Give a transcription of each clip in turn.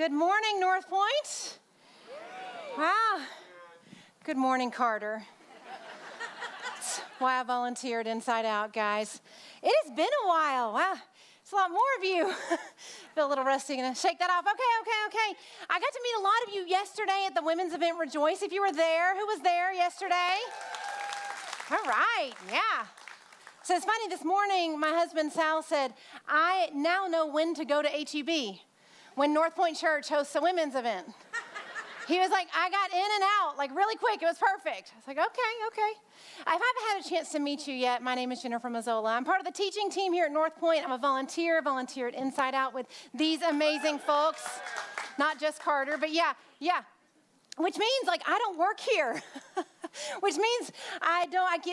Good morning, Northpoint. Wow. Good morning, Carter. That's why I volunteered Inside Out, guys. It has been a while. Wow. It's a lot more of you. Feel a little rusty. Gonna shake that off. Okay. I got to meet a lot of you yesterday at the women's event Rejoice. If you were there, who was there yesterday? All right, yeah. So it's funny, this morning, my husband Sal said, I now know when to go to HEB, when Northpoint Church hosts a women's event. He was like, I got in and out, like really quick. It was perfect. I was like, okay. I haven't had a chance to meet you yet. My name is Jennifer Mazzola. I'm part of the teaching team here at Northpoint. I'm a volunteer at Inside Out with these amazing folks. Not just Carter, but yeah. Which means like I don't work here. Which means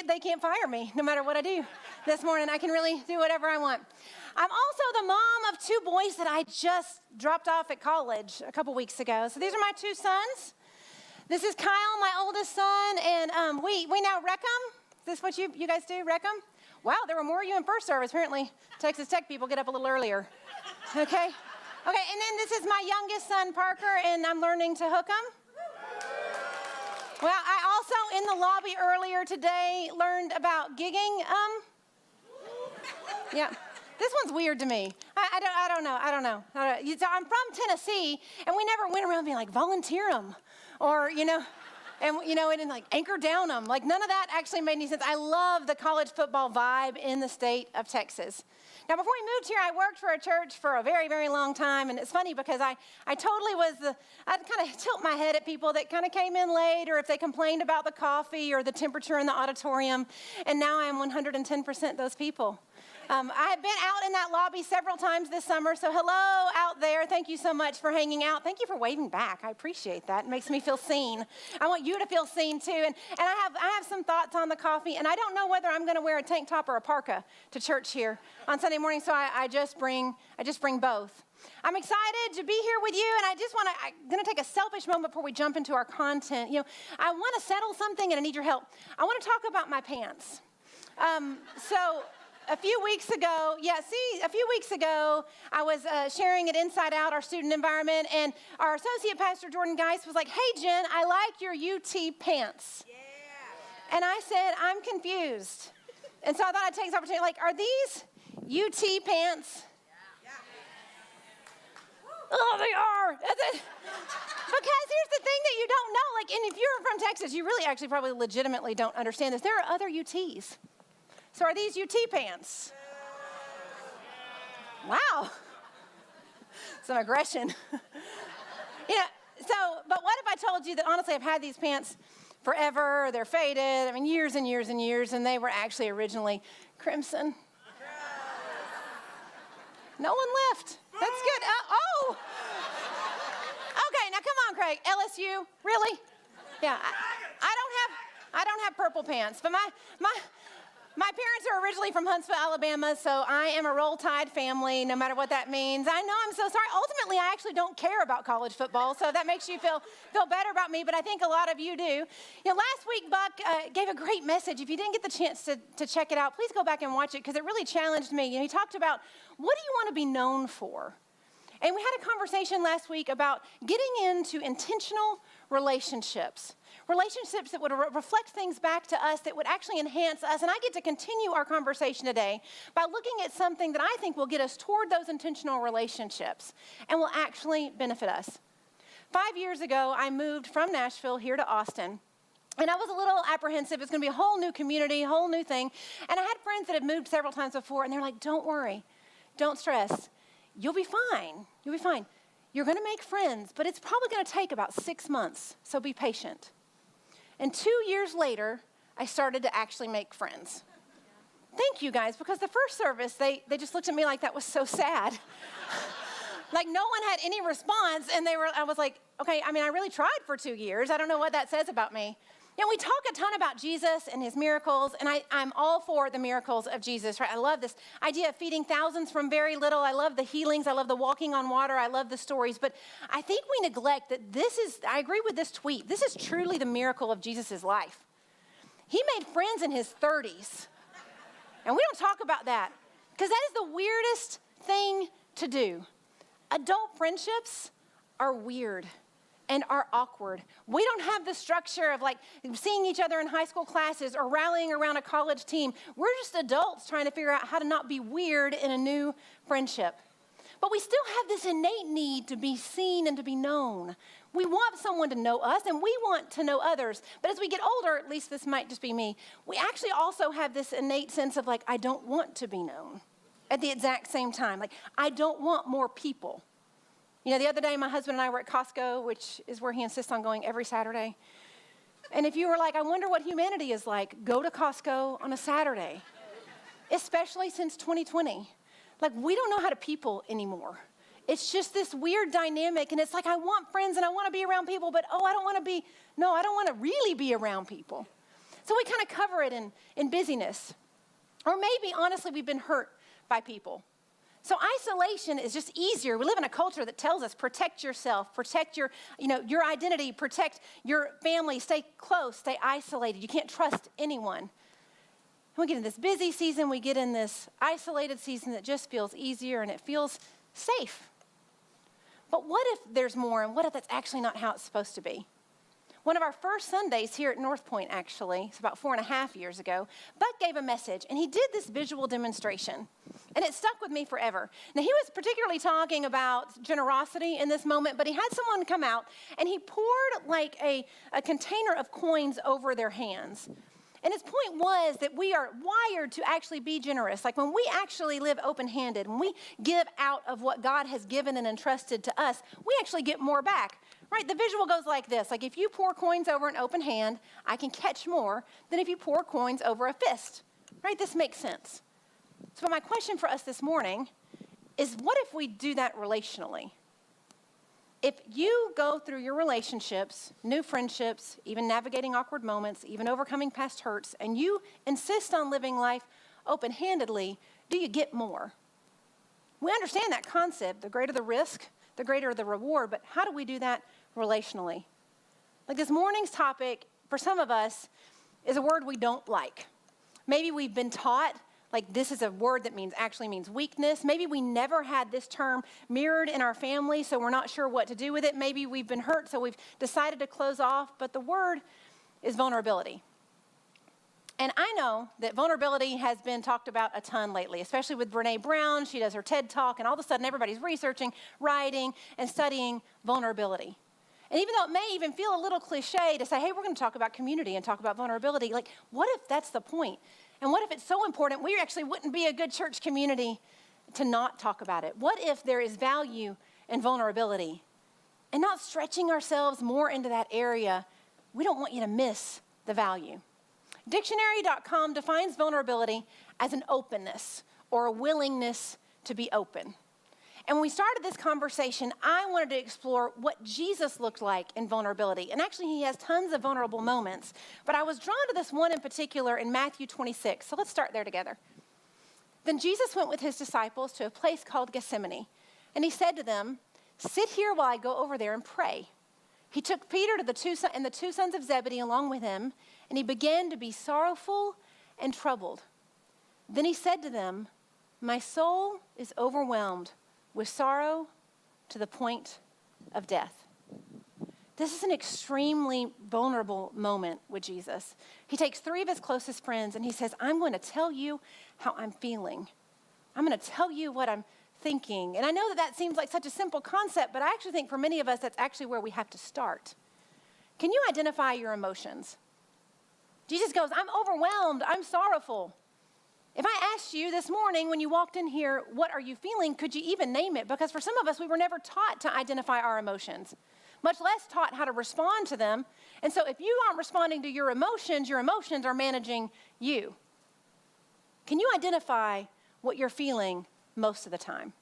they can't fire me no matter what I do this morning. I can really do whatever I want. I'm also the mom of two boys that I just dropped off at college a couple weeks ago. So these are my two sons. This is Kyle, my oldest son, and we now wreck them. Is this what you guys do, wreck them? Wow, there were more of you in first service. Apparently, Texas Tech people get up a little earlier. Okay, and then this is my youngest son, Parker, and I'm learning to hook him. Well, I also, in the lobby earlier today, learned about gigging. Yeah. This one's weird to me. I don't know. So I'm from Tennessee, and we never went around being like, volunteer them, or, and like anchor down them. Like none of that actually made any sense. I love the college football vibe in the state of Texas. Now, before we moved here, I worked for a church for a very, very long time, and it's funny because I totally I'd kind of tilt my head at people that kind of came in late, or if they complained about the coffee or the temperature in the auditorium, and now I am 110% those people. I have been out in that lobby several times this summer, so hello out there. Thank you so much for hanging out. Thank you for waving back. I appreciate that. It makes me feel seen. I want you to feel seen too. And I have some thoughts on the coffee, and I don't know whether I'm going to wear a tank top or a parka to church here on Sunday morning, so I just bring both. I'm excited to be here with you, and I'm going to take a selfish moment before we jump into our content. I want to settle something, and I need your help. I want to talk about my pants. A few weeks ago, I was sharing at Inside Out, our student environment, and our associate pastor, Jordan Geis, was like, hey, Jen, I like your UT pants. Yeah. And I said, I'm confused. And so I thought I'd take this opportunity, like, are these UT pants? Yeah. Oh, they are. Because here's the thing that you don't know, like, and if you're from Texas, you really actually probably legitimately don't understand this. There are other UTs. So are these UT pants? Wow. Some aggression. But what if I told you that honestly I've had these pants forever, they're faded, years and years and years, and they were actually originally crimson. No one left. That's good. Okay, now come on, Craig. LSU, really? Yeah, I don't have purple pants, but my parents are originally from Huntsville, Alabama, so I am a Roll Tide family, no matter what that means. I know, I'm so sorry. Ultimately, I actually don't care about college football, so that makes you feel better about me, but I think a lot of you do. Last week, Buck gave a great message. If you didn't get the chance to check it out, please go back and watch it, because it really challenged me. He talked about, what do you want to be known for? And we had a conversation last week about getting into intentional relationships that would reflect things back to us, that would actually enhance us. And I get to continue our conversation today by looking at something that I think will get us toward those intentional relationships and will actually benefit us. 5 years ago, I moved from Nashville here to Austin. And I was a little apprehensive. It's going to be a whole new community, a whole new thing. And I had friends that had moved several times before, and they're like, don't worry, don't stress. You'll be fine. You're going to make friends, but it's probably going to take about 6 months, so be patient. And 2 years later, I started to actually make friends. Thank you, guys, because the first service, they just looked at me like that was so sad. Like no one had any response, and I was like, okay, I really tried for 2 years. I don't know what that says about me. We talk a ton about Jesus and his miracles, and I'm all for the miracles of Jesus, right? I love this idea of feeding thousands from very little. I love the healings. I love the walking on water. I love the stories. But I think we neglect that I agree with this tweet. This is truly the miracle of Jesus' life. He made friends in his 30s. And we don't talk about that because that is the weirdest thing to do. Adult friendships are weird and are awkward. We don't have the structure of like seeing each other in high school classes or rallying around a college team. We're just adults trying to figure out how to not be weird in a new friendship. But we still have this innate need to be seen and to be known. We want someone to know us, and we want to know others. But as we get older, at least this might just be me, we actually also have this innate sense of like, I don't want to be known at the exact same time. Like, I don't want more people. You know, the other day, my husband and I were at Costco, which is where he insists on going every Saturday. And if you were like, I wonder what humanity is like, go to Costco on a Saturday, especially since 2020. Like, we don't know how to people anymore. It's just this weird dynamic, and it's like, I want friends and I want to be around people, but I don't want to really be around people. So we kind of cover it in busyness. Or maybe, honestly, we've been hurt by people. So isolation is just easier. We live in a culture that tells us, protect yourself, protect your identity, protect your family, stay close, stay isolated. You can't trust anyone. We get in this busy season, we get in this isolated season that just feels easier and it feels safe. But what if there's more, and what if that's actually not how it's supposed to be? One of our first Sundays here at Northpoint, actually, it's about 4.5 years ago, Buck gave a message, and he did this visual demonstration, and it stuck with me forever. Now, he was particularly talking about generosity in this moment, but he had someone come out, and he poured like a container of coins over their hands. And his point was that we are wired to actually be generous. Like when we actually live open-handed, when we give out of what God has given and entrusted to us, we actually get more back. Right, the visual goes like this. Like if you pour coins over an open hand, I can catch more than if you pour coins over a fist. Right, this makes sense. So my question for us this morning is, what if we do that relationally? If you go through your relationships, new friendships, even navigating awkward moments, even overcoming past hurts, and you insist on living life open-handedly, do you get more? We understand that concept. The greater the risk, the greater the reward, but how do we do that relationally? Like this morning's topic, for some of us, is a word we don't like. Maybe we've been taught, like this is a word that actually means weakness. Maybe we never had this term mirrored in our family, so we're not sure what to do with it. Maybe we've been hurt, so we've decided to close off, but the word is vulnerability. And I know that vulnerability has been talked about a ton lately, especially with Brene Brown. She does her TED Talk, and all of a sudden everybody's researching, writing, and studying vulnerability. And even though it may even feel a little cliche to say, hey, we're going to talk about community and talk about vulnerability, like what if that's the point? And what if it's so important we actually wouldn't be a good church community to not talk about it? What if there is value in vulnerability? And not stretching ourselves more into that area, we don't want you to miss the value. Dictionary.com defines vulnerability as an openness or a willingness to be open. And when we started this conversation, I wanted to explore what Jesus looked like in vulnerability. And actually, he has tons of vulnerable moments. But I was drawn to this one in particular in Matthew 26. So let's start there together. Then Jesus went with his disciples to a place called Gethsemane. And he said to them, sit here while I go over there and pray. He took Peter and the two sons of Zebedee along with him, and he began to be sorrowful and troubled. Then he said to them, my soul is overwhelmed with sorrow to the point of death. This is an extremely vulnerable moment with Jesus. He takes 3 of his closest friends and he says, I'm going to tell you how I'm feeling. I'm going to tell you what I'm thinking. And I know that seems like such a simple concept, but I actually think for many of us, that's actually where we have to start. Can you identify your emotions? Jesus goes, I'm overwhelmed, I'm sorrowful. If I asked you this morning when you walked in here, what are you feeling, could you even name it? Because for some of us, we were never taught to identify our emotions, much less taught how to respond to them. And so if you aren't responding to your emotions are managing you. Can you identify what you're feeling most of the time?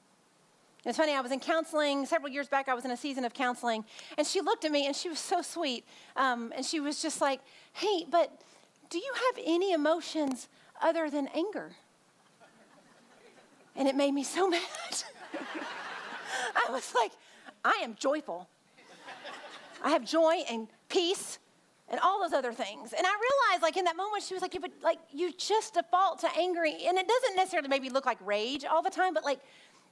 It's funny, I was in counseling several years back. I was in a season of counseling, and she looked at me, and she was so sweet. And she was just like, hey, but do you have any emotions other than anger? And it made me so mad. I was like, I am joyful. I have joy and peace and all those other things. And I realized, like, in that moment, she was like, yeah, but, like, you just default to angry. And it doesn't necessarily maybe look like rage all the time, but, like,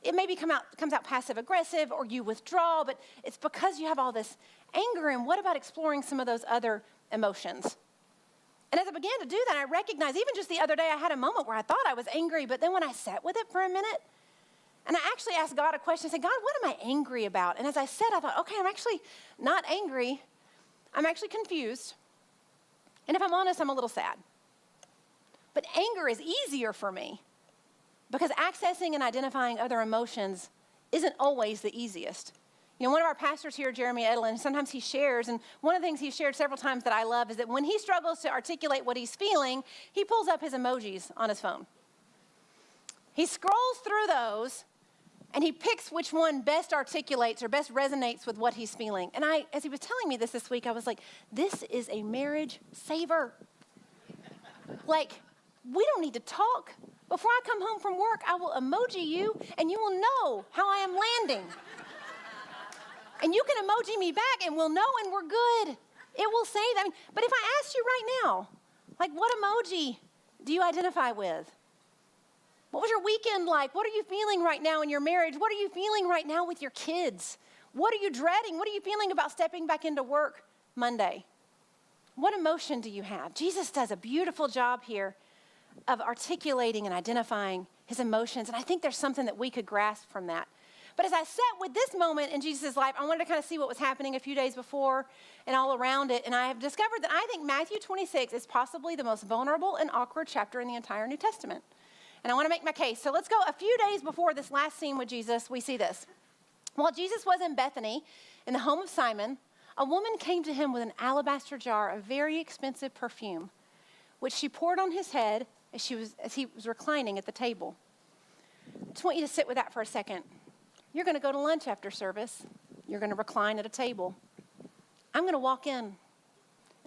it maybe comes out passive aggressive or you withdraw, but it's because you have all this anger. And what about exploring some of those other emotions? And as I began to do that, I recognized, even just the other day, I had a moment where I thought I was angry, but then when I sat with it for a minute, and I actually asked God a question, I said, God, what am I angry about? And as I said, I thought, okay, I'm actually not angry. I'm actually confused. And if I'm honest, I'm a little sad. But anger is easier for me because accessing and identifying other emotions isn't always the easiest. You know, one of our pastors here, Jeremy Edelin, sometimes he shares, and one of the things he's shared several times that I love is that when he struggles to articulate what he's feeling, he pulls up his emojis on his phone. He scrolls through those, and he picks which one best articulates or best resonates with what he's feeling. And as he was telling me this week, I was like, this is a marriage saver. Like, we don't need to talk. Before I come home from work, I will emoji you, and you will know how I am landing. And you can emoji me back, and we'll know, and we're good. It will say that. But if I asked you right now, like, what emoji do you identify with? What was your weekend like? What are you feeling right now in your marriage? What are you feeling right now with your kids? What are you dreading? What are you feeling about stepping back into work Monday? What emotion do you have? Jesus does a beautiful job here of articulating and identifying his emotions, and I think there's something that we could grasp from that. But as I sat with this moment in Jesus' life, I wanted to kind of see what was happening a few days before and all around it, and I have discovered that I think Matthew 26 is possibly the most vulnerable and awkward chapter in the entire New Testament. And I want to make my case. So let's go a few days before this last scene with Jesus. We see this. While Jesus was in Bethany, in the home of Simon, a woman came to him with an alabaster jar of very expensive perfume, which she poured on his head as he was reclining at the table. I just want you to sit with that for a second. You're going to go to lunch after service. You're going to recline at a table. I'm going to walk in, and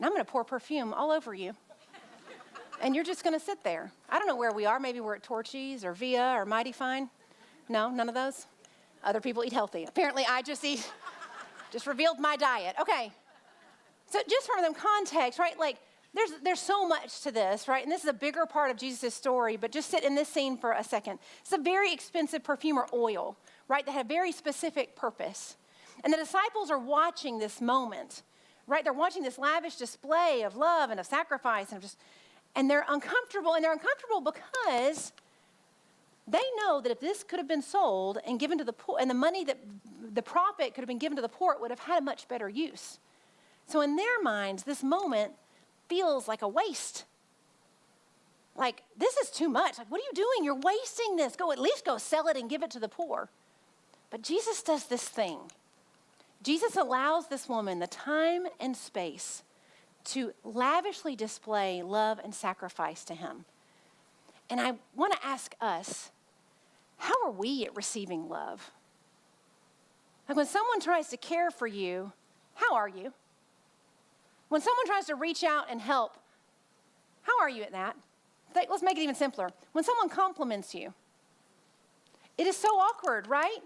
I'm going to pour perfume all over you. And you're just going to sit there. I don't know where we are. Maybe we're at Torchy's or Via or Mighty Fine. No, none of those? Other people eat healthy. Apparently, I just revealed my diet. Okay. So just for them context, right, like, there's so much to this, right? And this is a bigger part of Jesus' story, but just sit in this scene for a second. It's a very expensive perfume or oil, right, that had a very specific purpose. And the disciples are watching this moment, right? They're watching this lavish display of love and of sacrifice and they're uncomfortable. And they're uncomfortable because they know that if this could have been sold and given to the poor, and the money that the profit could have been given to the poor, it would have had a much better use. So in their minds, this moment feels like a waste. Like, this is too much. Like, what are you doing? You're wasting this. At least go sell it and give it to the poor. But Jesus does this thing. Jesus allows this woman the time and space to lavishly display love and sacrifice to him. And I want to ask us, how are we at receiving love? Like, when someone tries to care for you, how are you? When someone tries to reach out and help, how are you at that? Let's make it even simpler. When someone compliments you, it is so awkward, right?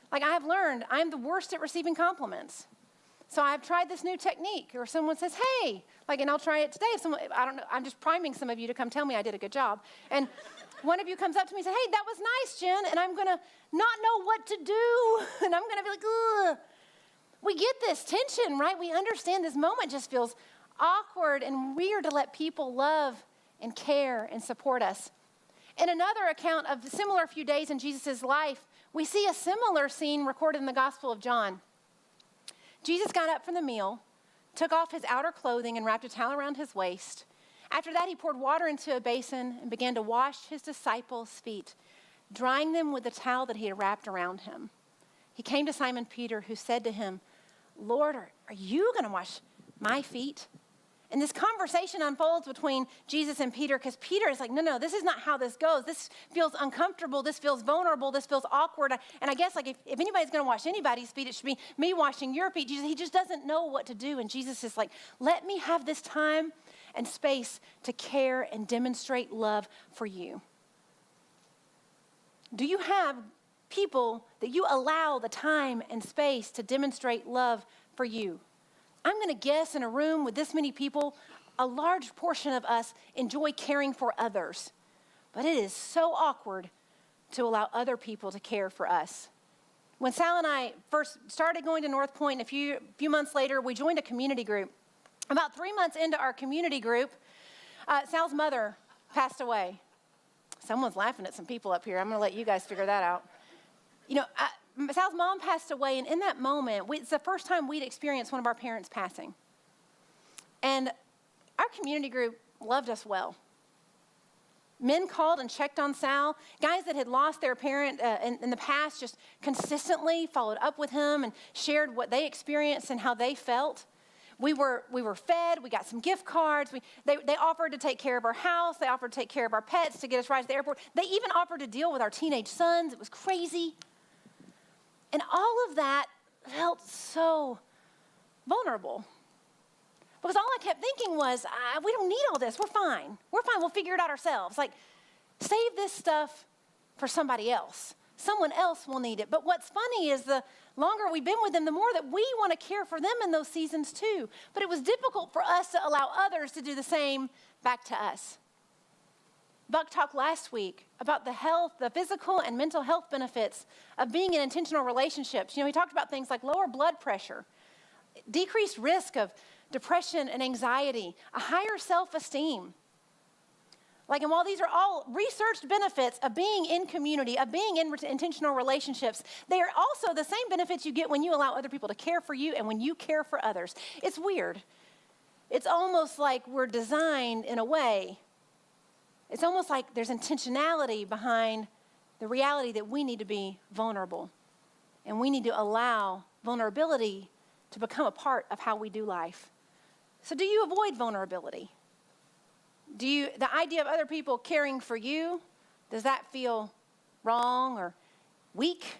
Like, I have learned I'm the worst at receiving compliments. So I've tried this new technique where someone says, hey, and I'll try it today. If someone, I don't know, I'm just priming some of you to come tell me I did a good job. And one of you comes up to me and says, hey, that was nice, Jen. And I'm going to not know what to do. And I'm going to be like, ugh. We get this tension, right? We understand this moment just feels awkward and weird to let people love and care and support us. In another account of a similar few days in Jesus' life, we see a similar scene recorded in the Gospel of John. Jesus got up from the meal, took off his outer clothing and wrapped a towel around his waist. After that, he poured water into a basin and began to wash his disciples' feet, drying them with the towel that he had wrapped around him. He came to Simon Peter, who said to him, Lord, are you going to wash my feet? And this conversation unfolds between Jesus and Peter because Peter is like, no, this is not how this goes. This feels uncomfortable. This feels vulnerable. This feels awkward. And I guess if anybody's going to wash anybody's feet, it should be me washing your feet. Jesus, he just doesn't know what to do. And Jesus is like, let me have this time and space to care and demonstrate love for you. Do you have people that you allow the time and space to demonstrate love for you? I'm going to guess in a room with this many people, a large portion of us enjoy caring for others. But it is so awkward to allow other people to care for us. When Sal and I first started going to Northpoint, a few months later, we joined a community group. About 3 months into our community group, Sal's mother passed away. Someone's laughing at some people up here. I'm going to let you guys figure that out. Sal's mom passed away, and in that moment, it's the first time we'd experienced one of our parents passing. And our community group loved us well. Men called and checked on Sal. Guys that had lost their parent in the past just consistently followed up with him and shared what they experienced and how they felt. We were fed. We got some gift cards. They offered to take care of our house. They offered to take care of our pets, to get us rides to the airport. They even offered to deal with our teenage sons. It was crazy. And all of that felt so vulnerable. Because all I kept thinking was, we don't need all this. We're fine. We're fine. We'll figure it out ourselves. Like, save this stuff for somebody else. Someone else will need it. But what's funny is the longer we've been with them, the more that we want to care for them in those seasons too. But it was difficult for us to allow others to do the same back to us. Buck talked last week about the physical and mental health benefits of being in intentional relationships. He talked about things like lower blood pressure, decreased risk of depression and anxiety, a higher self-esteem. And while these are all researched benefits of being in community, of being in intentional relationships, they are also the same benefits you get when you allow other people to care for you and when you care for others. It's weird. It's almost like we're designed in a way. It's almost like there's intentionality behind the reality that we need to be vulnerable. And we need to allow vulnerability to become a part of how we do life. So do you avoid vulnerability? The idea of other people caring for you, does that feel wrong or weak?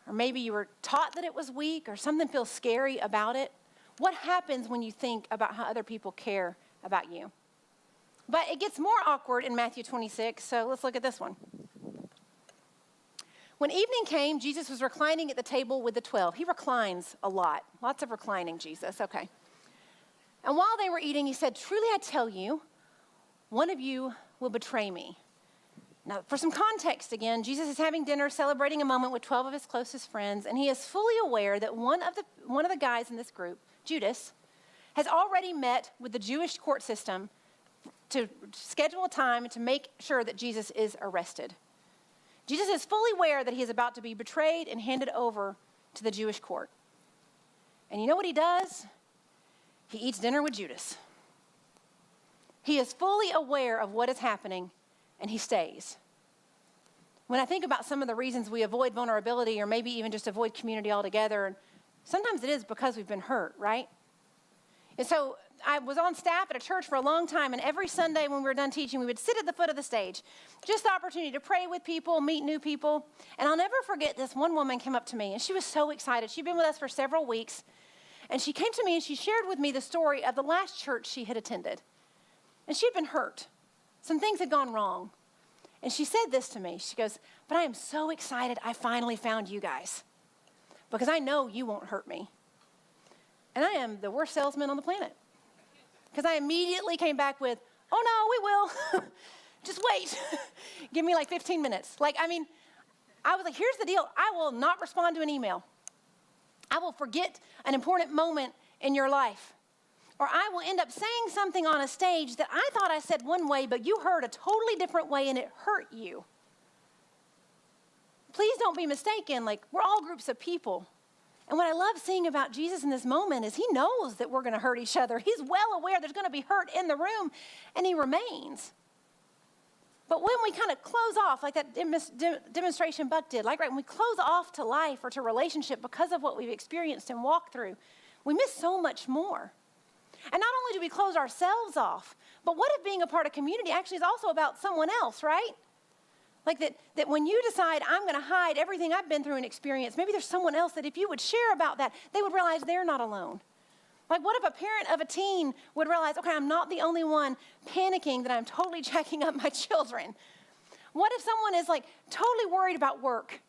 Or maybe you were taught that it was weak or something feels scary about it. What happens when you think about how other people care about you? But it gets more awkward in Matthew 26, so let's look at this one. When evening came, Jesus was reclining at the table with the 12. He reclines a lot. Lots of reclining, Jesus. Okay. And while they were eating, he said, "Truly I tell you, one of you will betray me." Now, for some context again, Jesus is having dinner, celebrating a moment with 12 of his closest friends, and he is fully aware that one of the guys in this group, Judas, has already met with the Jewish court system to schedule a time to make sure that Jesus is arrested. Jesus is fully aware that he is about to be betrayed and handed over to the Jewish court. And you know what he does? He eats dinner with Judas. He is fully aware of what is happening, and he stays. When I think about some of the reasons we avoid vulnerability or maybe even just avoid community altogether, sometimes it is because we've been hurt, right? And so I was on staff at a church for a long time, and every Sunday when we were done teaching, we would sit at the foot of the stage. Just the opportunity to pray with people, meet new people. And I'll never forget this one woman came up to me, and she was so excited. She'd been with us for several weeks, and she came to me and she shared with me the story of the last church she had attended. And she had been hurt. Some things had gone wrong. And she said this to me. She goes, "But I am so excited I finally found you guys because I know you won't hurt me." And I am the worst salesman on the planet because I immediately came back with, "Oh no, we will. Just wait. Give me like 15 minutes." I was like, here's the deal. I will not respond to an email. I will forget an important moment in your life. Or I will end up saying something on a stage that I thought I said one way, but you heard a totally different way and it hurt you. Please don't be mistaken. We're all groups of people. And what I love seeing about Jesus in this moment is he knows that we're going to hurt each other. He's well aware there's going to be hurt in the room, and he remains. But when we kind of close off, like that demonstration Buck did, when we close off to life or to relationship because of what we've experienced and walked through, we miss so much more. And not only do we close ourselves off, but what if being a part of community actually is also about someone else, right? That when you decide, I'm going to hide everything I've been through and experienced, maybe there's someone else that if you would share about that, they would realize they're not alone. What if a parent of a teen would realize, okay, I'm not the only one panicking that I'm totally jacking up my children? What if someone is totally worried about work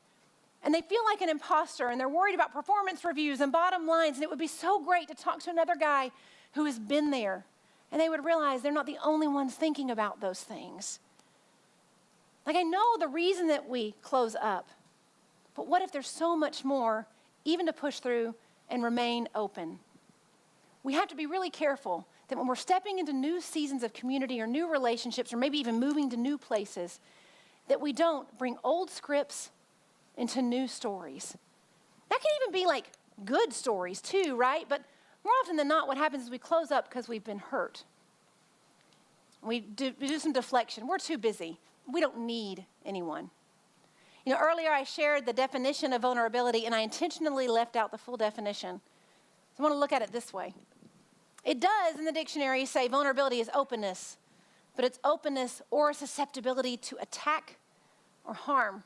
and they feel like an imposter and they're worried about performance reviews and bottom lines, and it would be so great to talk to another guy who has been there, and they would realize they're not the only ones thinking about those things. Like, I know the reason that we close up, but what if there's so much more even to push through and remain open? We have to be really careful that when we're stepping into new seasons of community or new relationships or maybe even moving to new places, that we don't bring old scripts into new stories. That can even be like good stories too, right? But more often than not, what happens is we close up because we've been hurt. We do some deflection. We're too busy. We don't need anyone. You know, earlier I shared the definition of vulnerability, and I intentionally left out the full definition. So I want to look at it this way. It does, in the dictionary, say vulnerability is openness, but it's openness or susceptibility to attack or harm.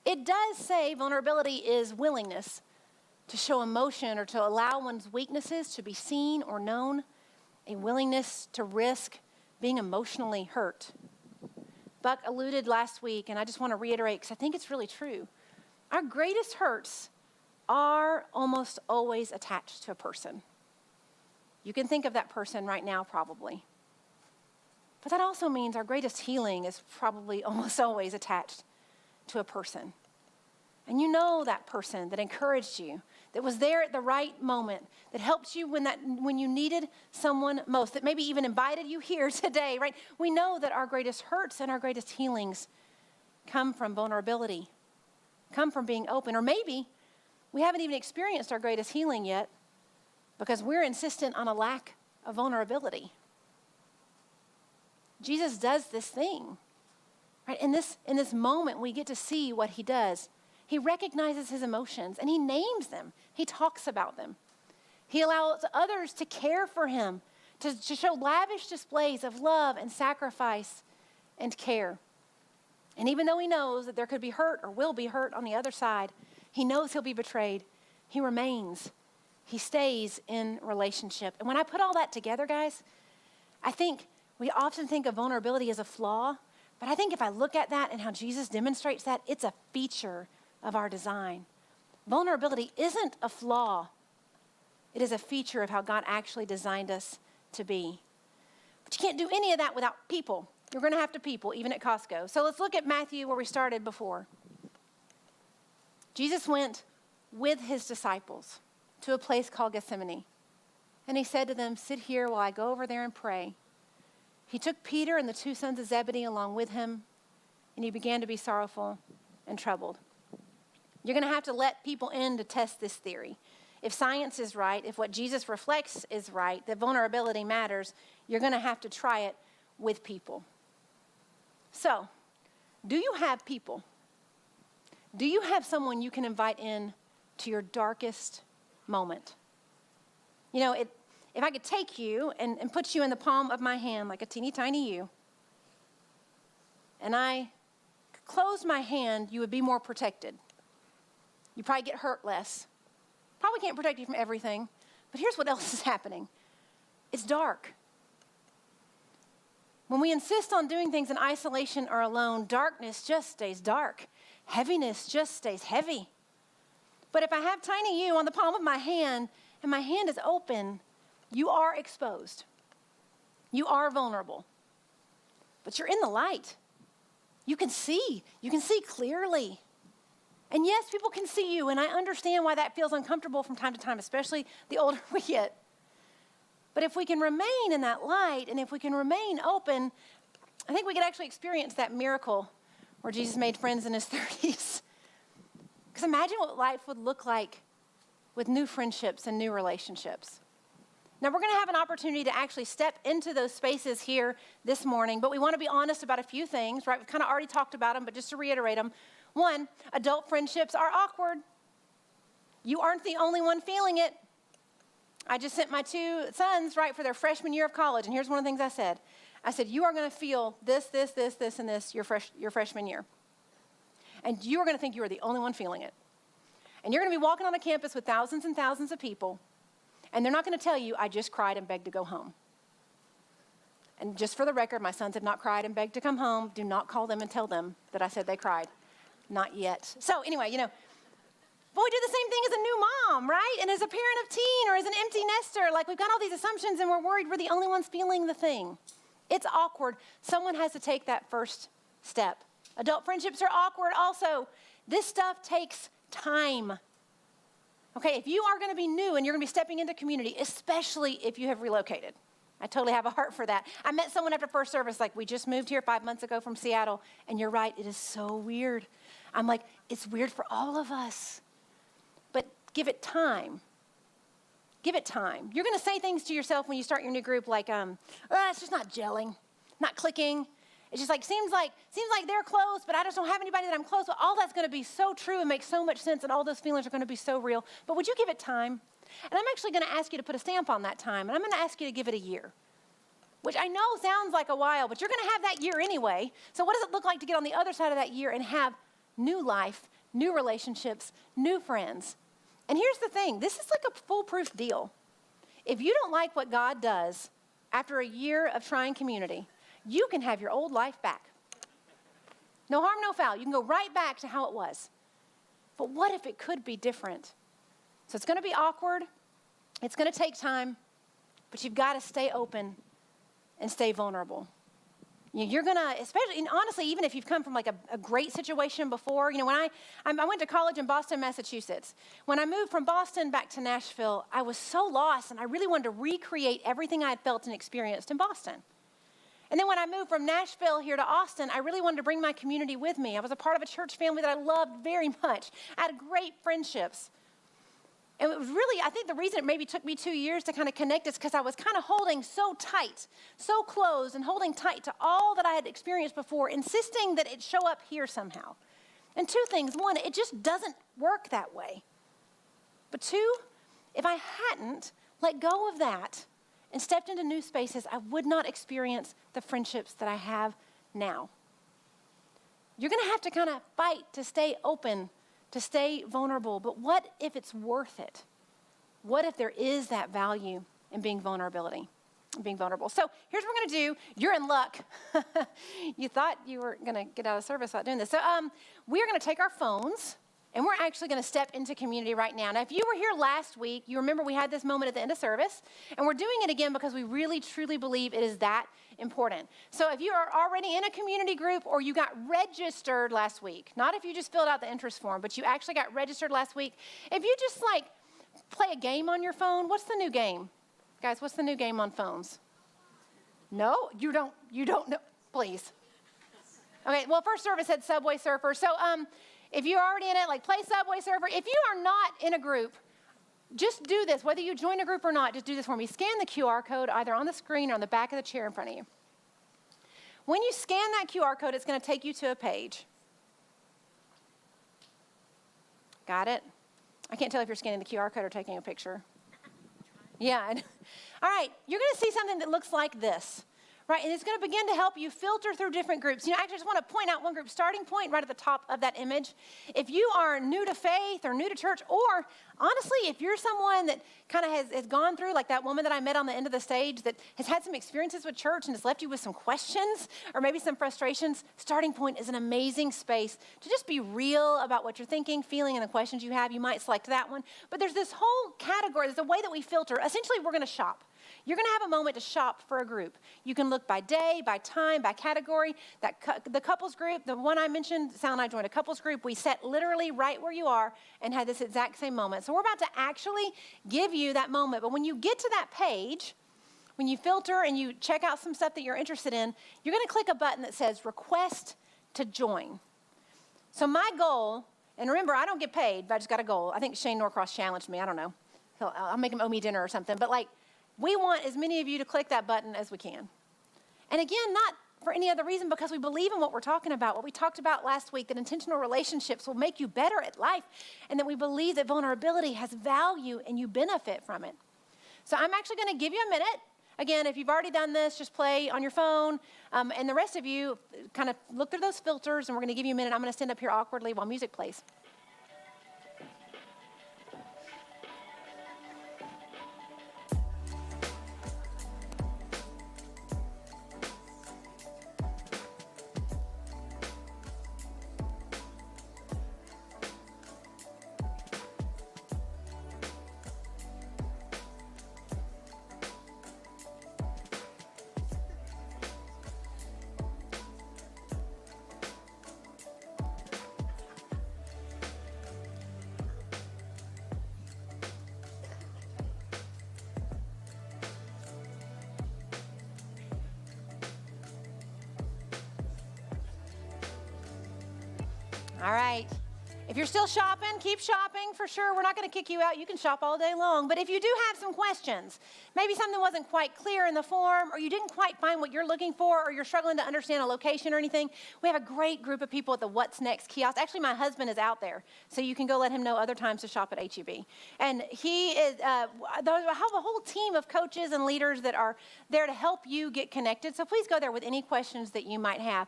It does say vulnerability is willingness to show emotion or to allow one's weaknesses to be seen or known, a willingness to risk being emotionally hurt. Buck alluded last week, and I just want to reiterate because I think it's really true. Our greatest hurts are almost always attached to a person. You can think of that person right now probably. But that also means our greatest healing is probably almost always attached to a person. And you know that person that encouraged you, that was there at the right moment, that helped you when you needed someone most, that maybe even invited you here today, right? We know that our greatest hurts and our greatest healings come from vulnerability, come from being open. Or maybe we haven't even experienced our greatest healing yet because we're insistent on a lack of vulnerability. Jesus does this thing, right? In this moment, we get to see what he does. He recognizes his emotions and he names them. He talks about them. He allows others to care for him, to show lavish displays of love and sacrifice and care. And even though he knows that there could be hurt or will be hurt on the other side, he knows he'll be betrayed. He remains. He stays in relationship. And when I put all that together, guys, I think we often think of vulnerability as a flaw, but I think if I look at that and how Jesus demonstrates that, it's a feature of our design. Vulnerability isn't a flaw. It is a feature of how God actually designed us to be. But you can't do any of that without people. You're going to have to people, even at Costco. So let's look at Matthew where we started before. Jesus went with his disciples to a place called Gethsemane. And he said to them, "Sit here while I go over there and pray." He took Peter and the two sons of Zebedee along with him, and he began to be sorrowful and troubled. You're going to have to let people in to test this theory. If science is right, if what Jesus reflects is right, that vulnerability matters, you're going to have to try it with people. So, do you have people? Do you have someone you can invite in to your darkest moment? You know, if I could take you and put you in the palm of my hand like a teeny tiny you, and I closed my hand, you would be more protected. You probably get hurt less. Probably can't protect you from everything, but here's what else is happening. It's dark. When we insist on doing things in isolation or alone, darkness just stays dark. Heaviness just stays heavy. But if I have tiny you on the palm of my hand and my hand is open, you are exposed. You are vulnerable. But you're in the light. You can see clearly. And yes, people can see you, and I understand why that feels uncomfortable from time to time, especially the older we get. But if we can remain in that light, and if we can remain open, I think we could actually experience that miracle where Jesus made friends in his 30s. Because imagine what life would look like with new friendships and new relationships. Now, we're going to have an opportunity to actually step into those spaces here this morning, but we want to be honest about a few things, right? We've kind of already talked about them, but just to reiterate them. One, adult friendships are awkward. You aren't the only one feeling it. I just sent my two sons, right, for their freshman year of college, and here's one of the things I said. I said, you are going to feel this, and this your freshman year. And you are going to think you are the only one feeling it. And you're going to be walking on a campus with thousands and thousands of people, and they're not going to tell you, I just cried and begged to go home. And just for the record, my sons have not cried and begged to come home. Do not call them and tell them that I said they cried. Not yet. So anyway, but we do the same thing as a new mom, right? And as a parent of teen or as an empty nester, like we've got all these assumptions and we're worried we're the only ones feeling the thing. It's awkward. Someone has to take that first step Adult friendships are awkward also. This stuff takes time. Okay, if you are going to be new and you're going to be stepping into community, especially if you have relocated, I totally have a heart for that. I met someone after first service, like, we just moved here 5 months ago from Seattle, and you're right, it is so weird. I'm like, it's weird for all of us. But give it time. Give it time. You're going to say things to yourself when you start your new group like, it's just not gelling, not clicking. It's just like, seems like they're close, but I just don't have anybody that I'm close with. All that's going to be so true and make so much sense, and all those feelings are going to be so real. But would you give it time? And I'm actually going to ask you to put a stamp on that time, and I'm going to ask you to give it a year, which I know sounds like a while, but you're going to have that year anyway. So what does it look like to get on the other side of that year and have new life, new relationships, new friends? And here's the thing. This is like a foolproof deal. If you don't like what God does after a year of trying community, you can have your old life back. No harm, no foul. You can go right back to how it was. But what if it could be different? So it's going to be awkward. It's going to take time. But you've got to stay open and stay vulnerable. You're going to, especially, and honestly, even if you've come from like a great situation before, when I went to college in Boston, Massachusetts. When I moved from Boston back to Nashville, I was so lost, and I really wanted to recreate everything I had felt and experienced in Boston. And then when I moved from Nashville here to Austin, I really wanted to bring my community with me. I was a part of a church family that I loved very much. I had great friendships. And it was really, I think the reason it maybe took me 2 years to kind of connect is because I was kind of holding so tight, so close, and holding tight to all that I had experienced before, insisting that it show up here somehow. And two things. One, it just doesn't work that way. But two, if I hadn't let go of that and stepped into new spaces, I would not experience the friendships that I have now. You're going to have to kind of fight to stay open, to stay vulnerable. But what if it's worth it? What if there is that value in being vulnerable? So here's what we're going to do. You're in luck. You thought you were going to get out of service without doing this. So we're going to take our phones, and we're actually going to step into community right now. Now, if you were here last week, you remember we had this moment at the end of service, and we're doing it again because we really, truly believe it is that important. So if you are already in a community group or you got registered last week, not if you just filled out the interest form, but you actually got registered last week, if you just like play a game on your phone, what's the new game? Guys, what's the new game on phones? No, you don't know, please. Okay, well, first service had Subway Surfer. So if you're already in it, like play Subway Surfer. If you are not in a group, just do this. Whether you join a group or not, just do this for me. Scan the QR code either on the screen or on the back of the chair in front of you. When you scan that QR code, it's going to take you to a page. Got it? I can't tell if you're scanning the QR code or taking a picture. Yeah. All right. You're going to see something that looks like this. Right, and it's going to begin to help you filter through different groups. I just want to point out one group, starting point right at the top of that image. If you are new to faith or new to church, or honestly, if you're someone that kind of has gone through, like that woman that I met on the end of the stage that has had some experiences with church and has left you with some questions or maybe some frustrations, starting point is an amazing space to just be real about what you're thinking, feeling, and the questions you have. You might select that one. But there's this whole category. There's a way that we filter. Essentially, we're going to shop. You're going to have a moment to shop for a group. You can look by day, by time, by category. The couples group, the one I mentioned, Sal and I joined a couples group. We sat literally right where you are and had this exact same moment. So we're about to actually give you that moment. But when you get to that page, when you filter and you check out some stuff that you're interested in, you're going to click a button that says Request to Join. So my goal, and remember, I don't get paid, but I just got a goal. I think Shane Norcross challenged me. I don't know. I'll make him owe me dinner or something. But we want as many of you to click that button as we can. And again, not for any other reason, because we believe in what we're talking about, what we talked about last week, that intentional relationships will make you better at life, and that we believe that vulnerability has value and you benefit from it. So I'm actually going to give you a minute. Again, if you've already done this, just play on your phone. And the rest of you kind of look through those filters, and we're going to give you a minute. I'm going to stand up here awkwardly while music plays. All right. If you're still shopping, keep shopping for sure. We're not going to kick you out. You can shop all day long. But if you do have some questions, maybe something wasn't quite clear in the form, or you didn't quite find what you're looking for, or you're struggling to understand a location or anything, we have a great group of people at the What's Next kiosk. Actually, my husband is out there, so you can go let him know other times to shop at HEB. And he is, I have a whole team of coaches and leaders that are there to help you get connected. So please go there with any questions that you might have.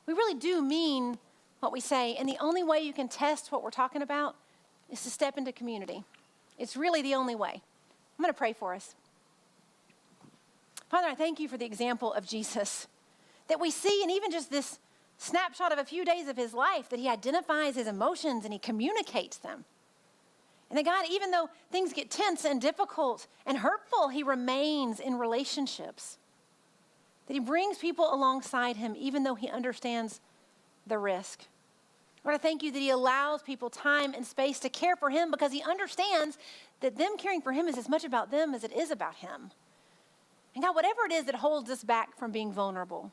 We really do mean what we say, and the only way you can test what we're talking about is to step into community. It's really the only way. I'm going to pray for us. Father, I thank you for the example of Jesus that we see, and even just this snapshot of a few days of his life, that he identifies his emotions and he communicates them. And that God, even though things get tense and difficult and hurtful, he remains in relationships. That he brings people alongside him even though he understands the risk. Lord, I thank you that he allows people time and space to care for him because he understands that them caring for him is as much about them as it is about him. And God, whatever it is that holds us back from being vulnerable,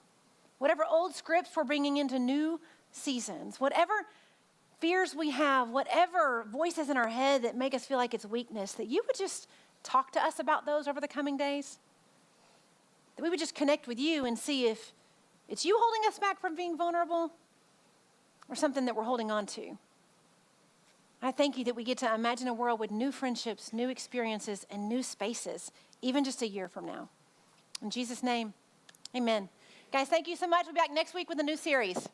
whatever old scripts we're bringing into new seasons, whatever fears we have, whatever voices in our head that make us feel like it's weakness, that you would just talk to us about those over the coming days. That we would just connect with you and see if it's you holding us back from being vulnerable or something that we're holding on to. I thank you that we get to imagine a world with new friendships, new experiences, and new spaces, even just a year from now. In Jesus' name, amen. Guys, thank you so much. We'll be back next week with a new series.